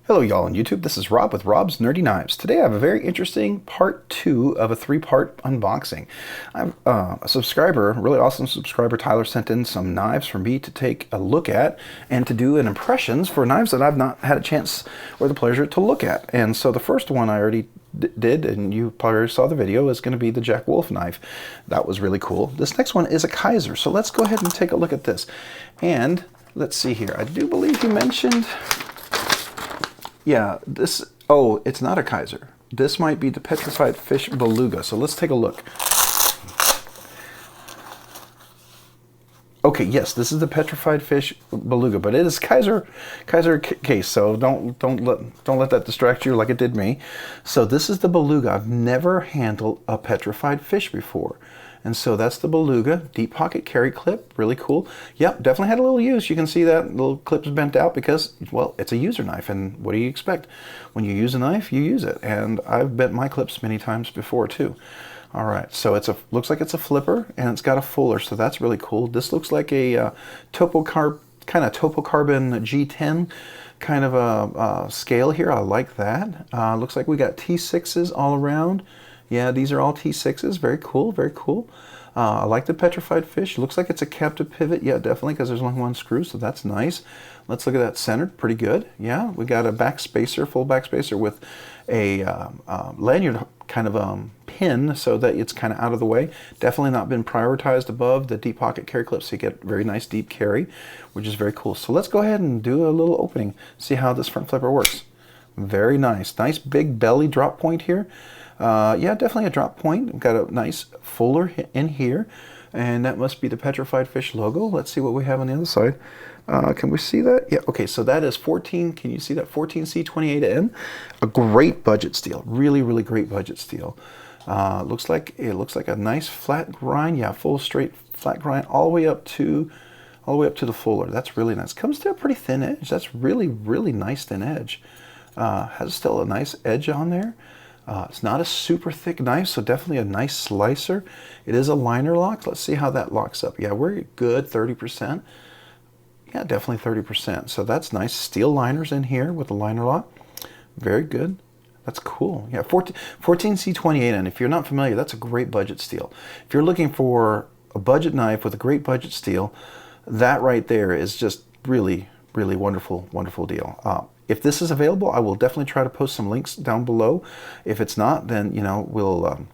Hello y'all on YouTube, this is Rob with Rob's Nerdy Knives. Today I have a very interesting part 2 of a 3-part unboxing. I'm a subscriber, a really awesome subscriber, Tyler, sent in some knives for me to take a look at and to do an impressions for knives that I've not had a chance or the pleasure to look at. And so the first one I already did, and you probably already saw the video, is going to be the Jack Wolf knife. That was really cool. This next one is a Kaiser, so let's go ahead and take a look at this. And let's see here, I do believe you mentioned... Yeah, it's not a Kaiser. This might be the Petrified Fish Baluga. So let's take a look. Okay, yes, this is the Petrified Fish Baluga, but it is Kaiser case. So don't let that distract you like it did me. So this is the Baluga. I've never handled a petrified fish before. And so that's the Baluga, deep pocket carry clip, really cool. Yep, definitely had a little use. You can see that little clip is bent out because, well, it's a user knife, and what do you expect? When you use a knife, you use it. And I've bent my clips many times before too. All right, so looks like it's a flipper, and it's got a fuller, so that's really cool. This looks like a topocarbon G10 kind of a scale here. I like that. Looks like we got T6s all around. Yeah, these are all T6s. Very cool, very cool. I like the petrified fish. Looks like it's a captive pivot. Yeah, definitely, because there's only one screw, so that's nice. Let's look at that centered. Pretty good. Yeah, we got a back spacer, full back spacer with a lanyard kind of pin so that it's kind of out of the way. Definitely not been prioritized above the deep pocket carry clip, so you get very nice deep carry, which is very cool. So let's go ahead and do a little opening, see how this front flipper works. Very nice. Nice big belly drop point here. Yeah, definitely a drop point. We've got a nice fuller in here, and that must be the Petrified Fish logo. Let's see what we have on the other side. Can we see that? Yeah, okay, so that is 14, can you see that? 14C28N. A great budget steel. Really, really great budget steel. Looks like a nice flat grind. Yeah, full straight flat grind all the way up to the fuller. That's really nice. Comes to a pretty thin edge. That's really, really nice thin edge. Has still a nice edge on there. It's not a super thick knife, so definitely a nice slicer. It is a liner lock. Let's see how that locks up. Yeah, we're good, 30%. Yeah, definitely 30%. So that's nice. Steel liners in here with the liner lock. Very good. That's cool. Yeah, 14C28, and if you're not familiar, that's a great budget steel. If you're looking for a budget knife with a great budget steel, that right there is just really, really wonderful, wonderful deal. If this is available, I will definitely try to post some links down below. If it's not, then we'll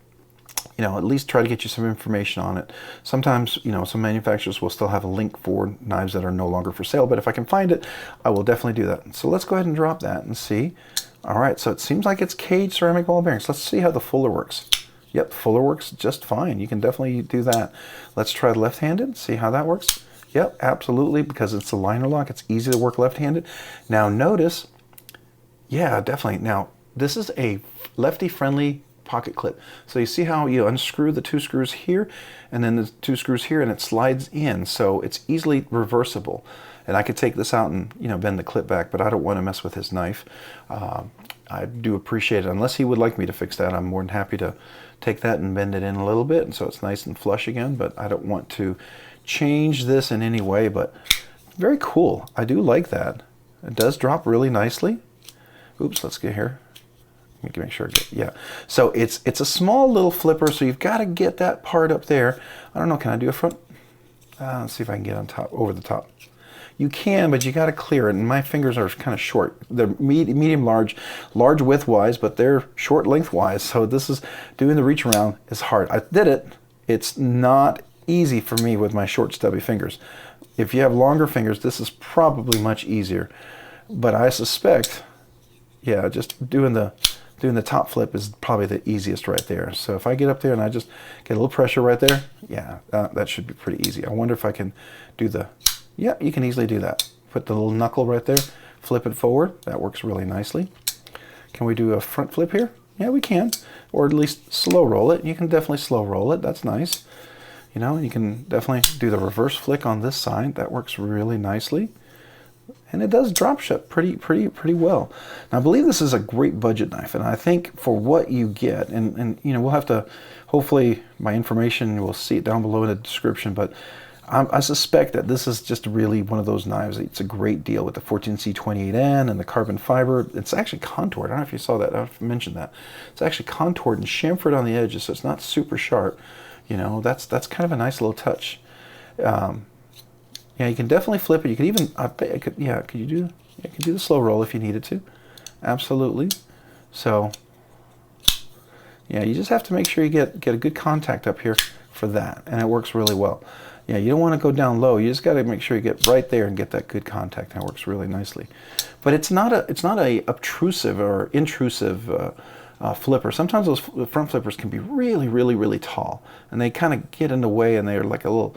at least try to get you some information on it. Sometimes some manufacturers will still have a link for knives that are no longer for sale, but if I can find it, I will definitely do that. So let's go ahead and drop that and see. All right, so it seems like it's caged ceramic ball bearings. Let's see how the fuller works. Yep, the fuller works just fine. You can definitely do that. Let's try left-handed, see how that works. Yep, absolutely, because it's a liner lock. It's easy to work left-handed. Now notice, yeah, definitely. Now, this is a lefty-friendly pocket clip. So you see how you unscrew the 2 screws here, and then the 2 screws here, and it slides in. So it's easily reversible. And I could take this out and bend the clip back, but I don't want to mess with his knife. I do appreciate it. Unless he would like me to fix that, I'm more than happy to take that and bend it in a little bit, and so it's nice and flush again, but I don't want to change this in any way. But very cool. I do like that. It does drop really nicely. Oops, let's get here. Let me make sure I get, yeah. So it's a small little flipper, so you've got to get that part up there. I don't know, can I do a front? Let's see if I can get on top, over the top. You can, but you got to clear it, and my fingers are kind of short. They're medium, large width-wise, but they're short length-wise, so this is, doing the reach around is hard. I did it. It's not easy for me with my short, stubby fingers. If you have longer fingers, this is probably much easier, but I suspect, yeah, just doing the top flip is probably the easiest right there. So if I get up there and I just get a little pressure right there, yeah, that should be pretty easy. I wonder if I can do the, yeah, you can easily do that. Put the little knuckle right there, flip it forward. That works really nicely. Can we do a front flip here? Yeah, we can. Or at least slow roll it. You can definitely slow roll it. That's nice. You can definitely do the reverse flick on this side. That works really nicely. And it does drop shut pretty well. Now, I believe this is a great budget knife, and I think for what you get, and we'll have to, hopefully my information, we'll see it down below in the description, but I suspect that this is just really one of those knives. It's a great deal with the 14C28N and the carbon fiber. It's actually contoured. I don't know if you saw that. I don't know if I mentioned that. It's actually contoured and chamfered on the edges, so it's not super sharp. You know, that's kind of a nice little touch. Yeah, you can definitely flip it. You could even, could you do? You can do the slow roll if you needed to. Absolutely. So, yeah, you just have to make sure you get a good contact up here for that, and it works really well. Yeah, you don't want to go down low. You just got to make sure you get right there and get that good contact. That works really nicely. But it's not a obtrusive or intrusive flipper. Sometimes those front flippers can be really, really, really tall, and they kind of get in the way, and they're like a little,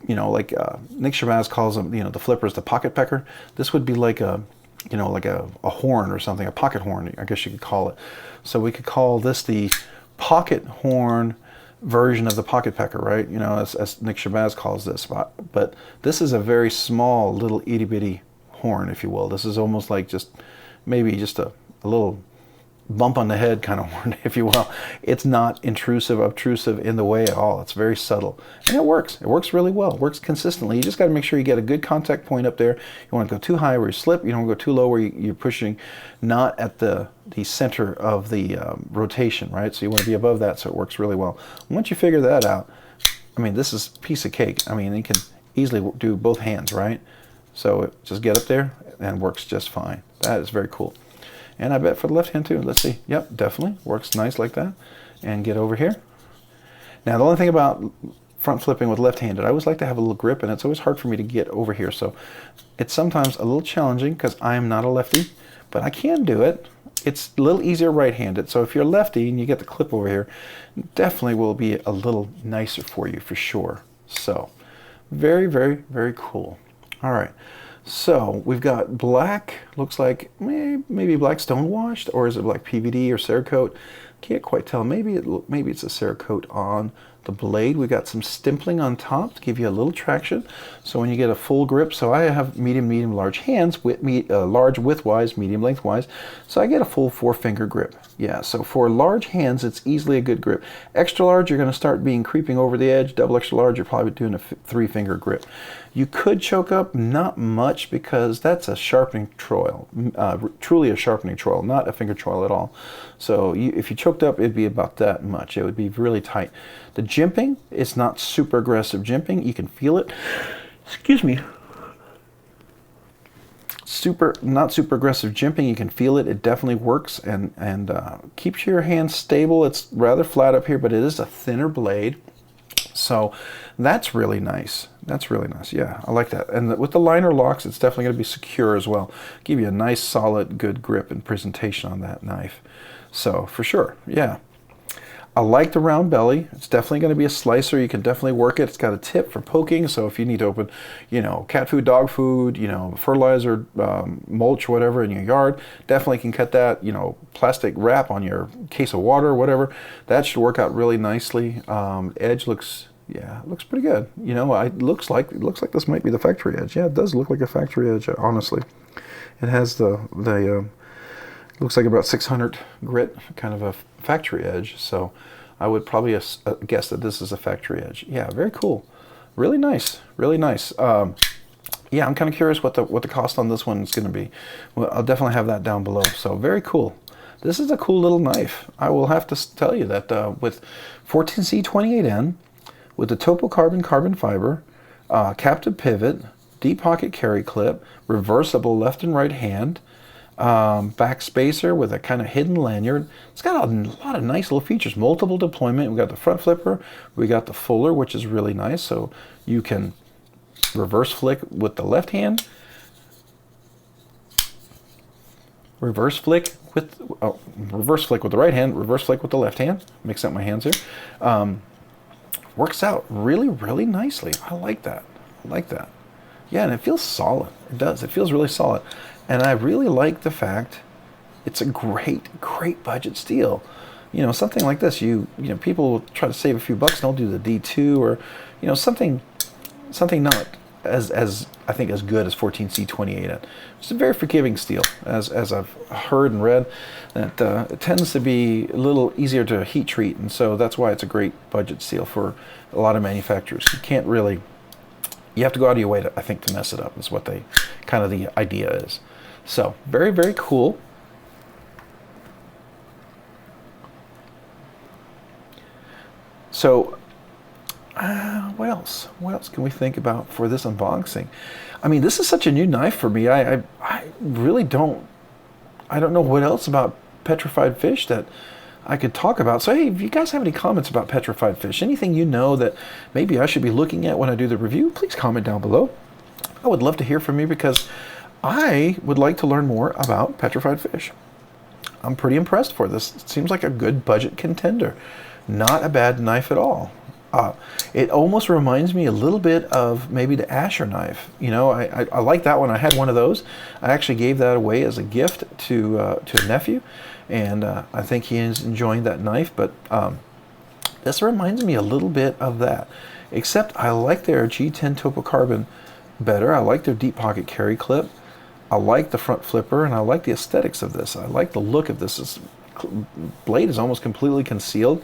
you know, like Nick Shabazz calls them, you know, the flippers, the pocket pecker. This would be like a, you know, like a horn or something, a pocket horn, I guess you could call it. So we could call this the pocket horn version of the pocket pecker, right? You know, as Nick Shabazz calls this. But this is a very small little itty bitty horn, if you will. This is almost like maybe just a little bump on the head kind of horn, if you will. It's not intrusive, obtrusive in the way at all. It's very subtle, and it works. It works really well. It works consistently. You just got to make sure you get a good contact point up there. You want to go too high where you slip. You don't want to go too low where you're pushing not at the center of the rotation, right? So you want to be above that, so it works really well. Once you figure that out, I mean, this is a piece of cake. I mean, you can easily do both hands, right? So just get up there and it works just fine. That is very cool. And I bet for the left hand too. Let's see. Yep, definitely works nice like that. And get over here. Now the only thing about front flipping with left-handed, I always like to have a little grip, and it's always hard for me to get over here. So it's sometimes a little challenging because I'm not a lefty, but I can do it. It's a little easier right-handed. So if you're lefty and you get the clip over here, definitely will be a little nicer for you for sure. So very, very, very cool. All right. So we've got black, looks like maybe black stonewashed, or is it like PVD or Cerakote? Can't quite tell. Maybe it's a Cerakote on the blade. We got some stimpling on top to give you a little traction. So when you get a full grip, so I have medium, large hands, large widthwise, medium lengthwise. So I get a full 4-finger grip. Yeah, so for large hands, it's easily a good grip. Extra large, you're going to start creeping over the edge. Double extra large, you're probably doing a 3-finger grip. You could choke up, not much, because that's a sharpening trowel, truly a sharpening trowel, not a finger trowel at all. So if you choked up, it'd be about that much. It would be really tight. The jimping is not super aggressive jimping. You can feel it. Excuse me. Not super aggressive jimping. You can feel it. It definitely works and keeps your hand stable. It's rather flat up here, but it is a thinner blade. So that's really nice. That's really nice. Yeah, I like that. And with the liner locks, it's definitely going to be secure as well. Give you a nice, solid, good grip and presentation on that knife. So for sure, yeah. I like the round belly. It's definitely going to be a slicer. You can definitely work it. It's got a tip for poking, so if you need to open, you know, cat food, dog food, you know, fertilizer, mulch, whatever in your yard, definitely can cut that, you know, plastic wrap on your case of water, whatever. That should work out really nicely. Edge looks, yeah, it looks pretty good. You know, it looks like this might be the factory edge. Yeah, it does look like a factory edge, honestly. It has looks like about 600 grit, kind of a factory edge. So I would probably guess that this is a factory edge. Yeah, very cool. Really nice, really nice. Yeah, I'm kind of curious what the cost on this one is going to be. Well, I'll definitely have that down below. So very cool. This is a cool little knife. I will have to tell you that with 14C28N, with the Topo carbon fiber, captive pivot, deep pocket carry clip, reversible left and right hand, back spacer with a kind of hidden lanyard. It's got a lot of nice little features. Multiple deployment. We got the front flipper. We got the fuller, which is really nice. So you can reverse flick with the left hand. Reverse flick with the right hand. Reverse flick with the left hand. Mix up my hands here. Works out really, really nicely. I like that. I like that. Yeah, and it feels solid. It does. It feels really solid. And I really like the fact it's a great budget steel. You know, something like this, you know, people will try to save a few bucks. They'll do the D2 or, you know, something not as I think as good as 14C28N. It's a very forgiving steel, as I've heard and read. That it tends to be a little easier to heat treat, and so that's why it's a great budget steel for a lot of manufacturers. You can't really you have to go out of your way to, I think, to mess it up is what they, kind of the idea is. So very, very cool. So what else? What else can we think about for this unboxing? I mean, this is such a new knife for me. I really don't know what else about petrified fish that I could talk about. So hey, if you guys have any comments about petrified fish, anything you know that maybe I should be looking at when I do the review, please comment down below. I would love to hear from you because I would like to learn more about petrified fish. I'm pretty impressed for this. It seems like a good budget contender. Not a bad knife at all. It almost reminds me a little bit of maybe the Asher knife. You know, I like that one. I had one of those. I actually gave that away as a gift to a nephew, and I think he is enjoying that knife. But this reminds me a little bit of that, except I like their G10 Topocarbon better. I like their deep pocket carry clip. I like the front flipper, and I like the aesthetics of this. I like the look of this. This blade is almost completely concealed.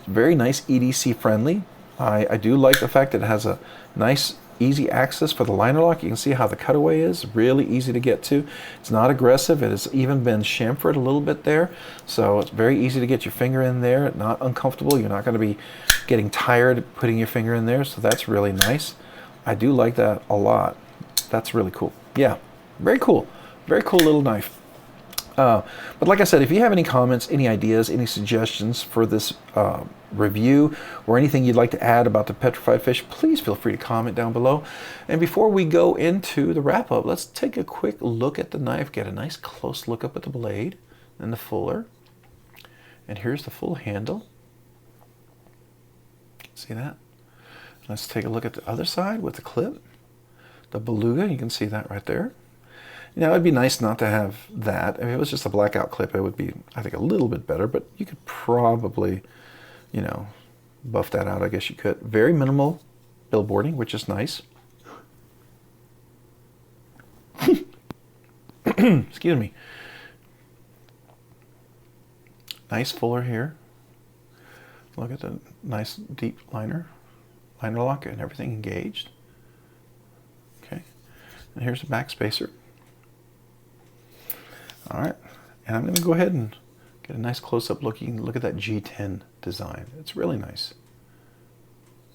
Very nice EDC friendly. I do like the fact that it has a nice easy access for the liner lock. You can see how the cutaway is really easy to get to. It's not aggressive. It has even been chamfered a little bit there, so it's very easy to get your finger in there. Not uncomfortable. You're not going to be getting tired putting your finger in there, so that's really nice. I do like that a lot. That's really cool. Yeah, very cool. Very cool little knife. But like I said, if you have any comments, any ideas, any suggestions for this review, or anything you'd like to add about the petrified fish, please feel free to comment down below. And before we go into the wrap-up, let's take a quick look at the knife, get a nice close look up at the blade and the fuller. And here's the full handle. See that? Let's take a look at the other side with the clip. The Baluga, you can see that right there. Now, it'd be nice not to have that. If it was just a blackout clip, it would be, I think, a little bit better, but you could probably, you know, buff that out, I guess you could. Very minimal billboarding, which is nice. Excuse me. Nice fuller here. Look at the nice deep liner lock and everything engaged. Okay, and here's the back spacer. All right, and I'm going to go ahead and get a nice close-up look at that G10 design. It's really nice.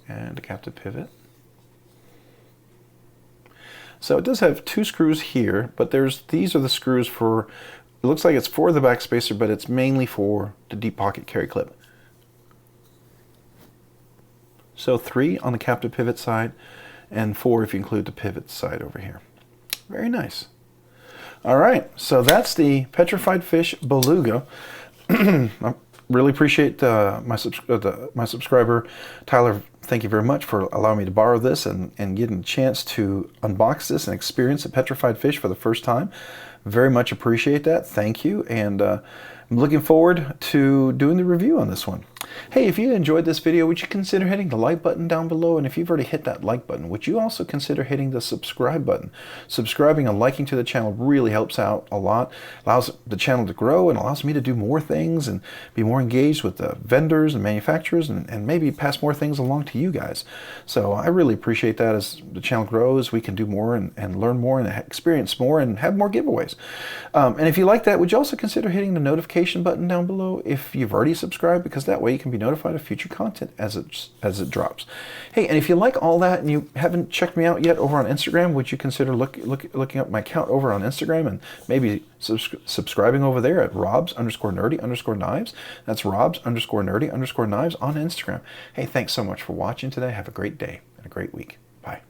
And a captive pivot. So it does have two screws here, but these are the screws for, it looks like it's for the back spacer, but it's mainly for the deep pocket carry clip. So 3 on the captive pivot side, and 4 if you include the pivot side over here. Very nice. All right, so that's the Petrified Fish Baluga. I really appreciate my subscriber, Tyler. Thank you very much for allowing me to borrow this and getting a chance to unbox this and experience a petrified fish for the first time. Very much appreciate that. Thank you. And I'm looking forward to doing the review on this one. Hey, if you enjoyed this video, would you consider hitting the like button down below? And if you've already hit that like button, would you also consider hitting the subscribe button? Subscribing and liking to the channel really helps out a lot. Allows the channel to grow and allows me to do more things and be more engaged with the vendors and manufacturers and maybe pass more things along to you guys. So I really appreciate that. As the channel grows, we can do more and learn more and experience more and have more giveaways. And if you like that, would you also consider hitting the notification button down below if you've already subscribed? Because that way you can be notified of future content as it drops. Hey, and if you like all that and you haven't checked me out yet over on Instagram, would you consider looking up my account over on Instagram and maybe subscribing over there at robs_nerdy_knives? That's robs_nerdy_knives on Instagram. Hey, thanks so much for watching today. Have a great day and a great week. Bye.